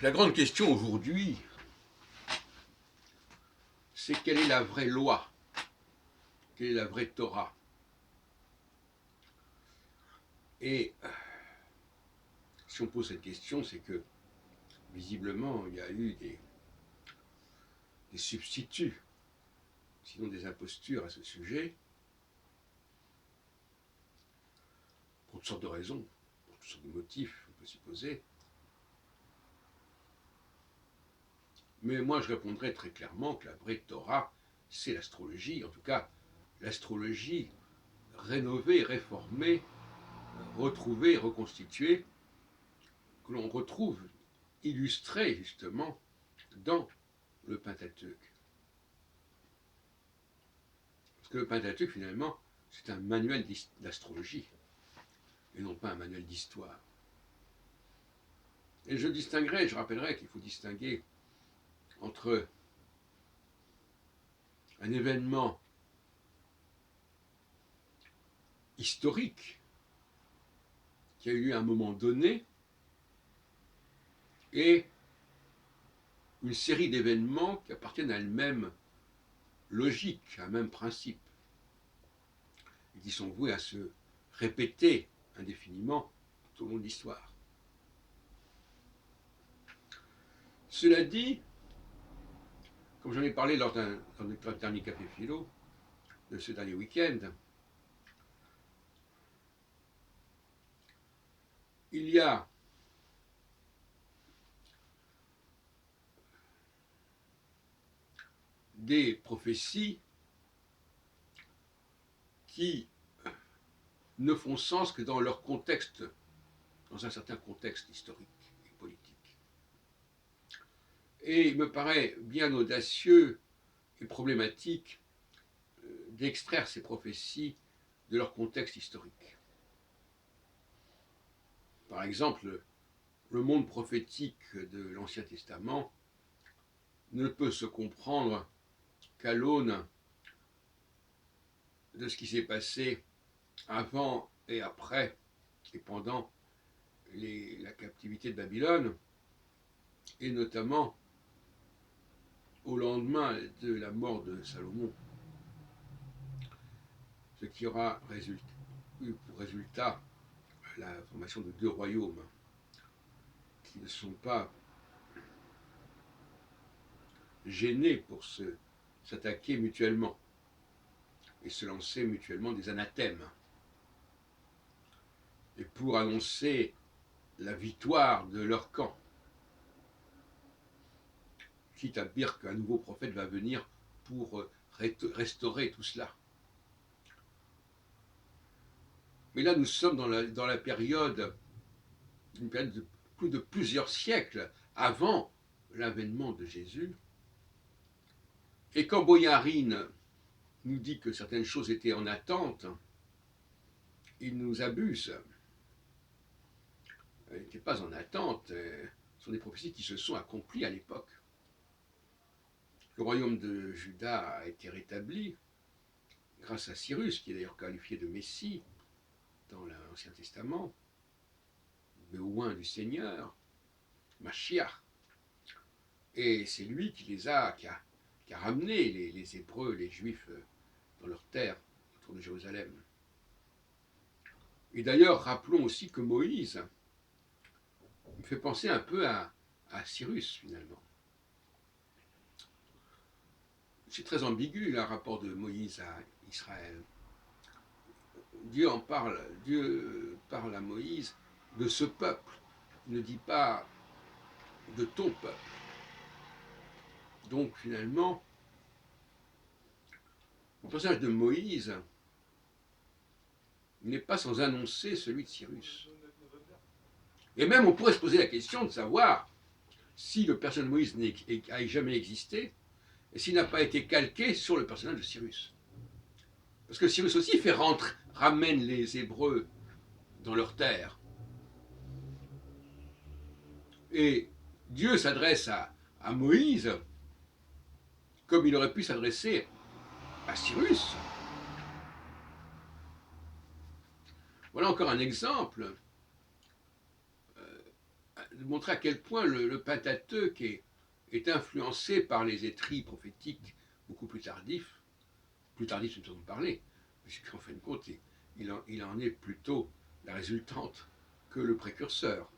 La grande question aujourd'hui, c'est quelle est la vraie loi? Quelle est la vraie Torah? Et si on pose cette question, c'est que visiblement, il y a eu des substituts, sinon des impostures à ce sujet, pour toutes sortes de raisons, pour toutes sortes de motifs, on peut supposer. Mais moi, je répondrais très clairement que la vraie Torah, c'est l'astrologie, en tout cas l'astrologie rénovée, réformée, retrouvée, reconstituée, que l'on retrouve illustrée justement dans le Pentateuque. Parce que le Pentateuque, finalement, c'est un manuel d'astrologie, et non pas un manuel d'histoire. Et je rappellerai qu'il faut distinguer entre un événement historique qui a eu lieu à un moment donné et une série d'événements qui appartiennent à une même logique, à un même principe, et qui sont voués à se répéter indéfiniment tout au long de l'histoire. Cela dit, comme j'en ai parlé lors de notre dernier café philo, de ce dernier week-end, il y a des prophéties qui ne font sens que dans leur contexte, dans un certain contexte historique et politique. Et il me paraît bien audacieux et problématique d'extraire ces prophéties de leur contexte historique. Par exemple, le monde prophétique de l'Ancien Testament ne peut se comprendre qu'à l'aune de ce qui s'est passé avant et après et pendant la captivité de Babylone, et notamment au lendemain de la mort de Salomon, ce qui aura eu pour résultat la formation de deux royaumes qui ne sont pas gênés pour s'attaquer mutuellement et se lancer mutuellement des anathèmes, et pour annoncer la victoire de leur camp, quitte à dire qu'un nouveau prophète va venir pour restaurer tout cela. Mais là, nous sommes dans la période, une période de plusieurs siècles avant l'avènement de Jésus. Et quand Boyarine nous dit que certaines choses étaient en attente, il nous abuse. Elles n'étaient pas en attente, ce sont des prophéties qui se sont accomplies à l'époque. Le royaume de Juda a été rétabli grâce à Cyrus, qui est d'ailleurs qualifié de Messie dans l'Ancien Testament, le oint du Seigneur, Mashiach. Et c'est lui qui a ramené les Hébreux, les Juifs, dans leur terre, autour de Jérusalem. Et d'ailleurs, rappelons aussi que Moïse me fait penser un peu à Cyrus, finalement. C'est très ambigu, le rapport de Moïse à Israël. Dieu parle à Moïse de ce peuple. Il ne dit pas de ton peuple. Donc finalement, le personnage de Moïse n'est pas sans annoncer celui de Cyrus. Et même on pourrait se poser la question de savoir si le personnage de Moïse n'a jamais existé et s'il n'a pas été calqué sur le personnage de Cyrus. Parce que Cyrus aussi ramène les Hébreux dans leur terre. Et Dieu s'adresse à Moïse comme il aurait pu s'adresser à Cyrus. Voilà encore un exemple de montrer à quel point le Pentateuque est influencé par les écrits prophétiques beaucoup plus tardifs c'est une façon de parler, puisqu'en fin de compte, il en est plutôt la résultante que le précurseur.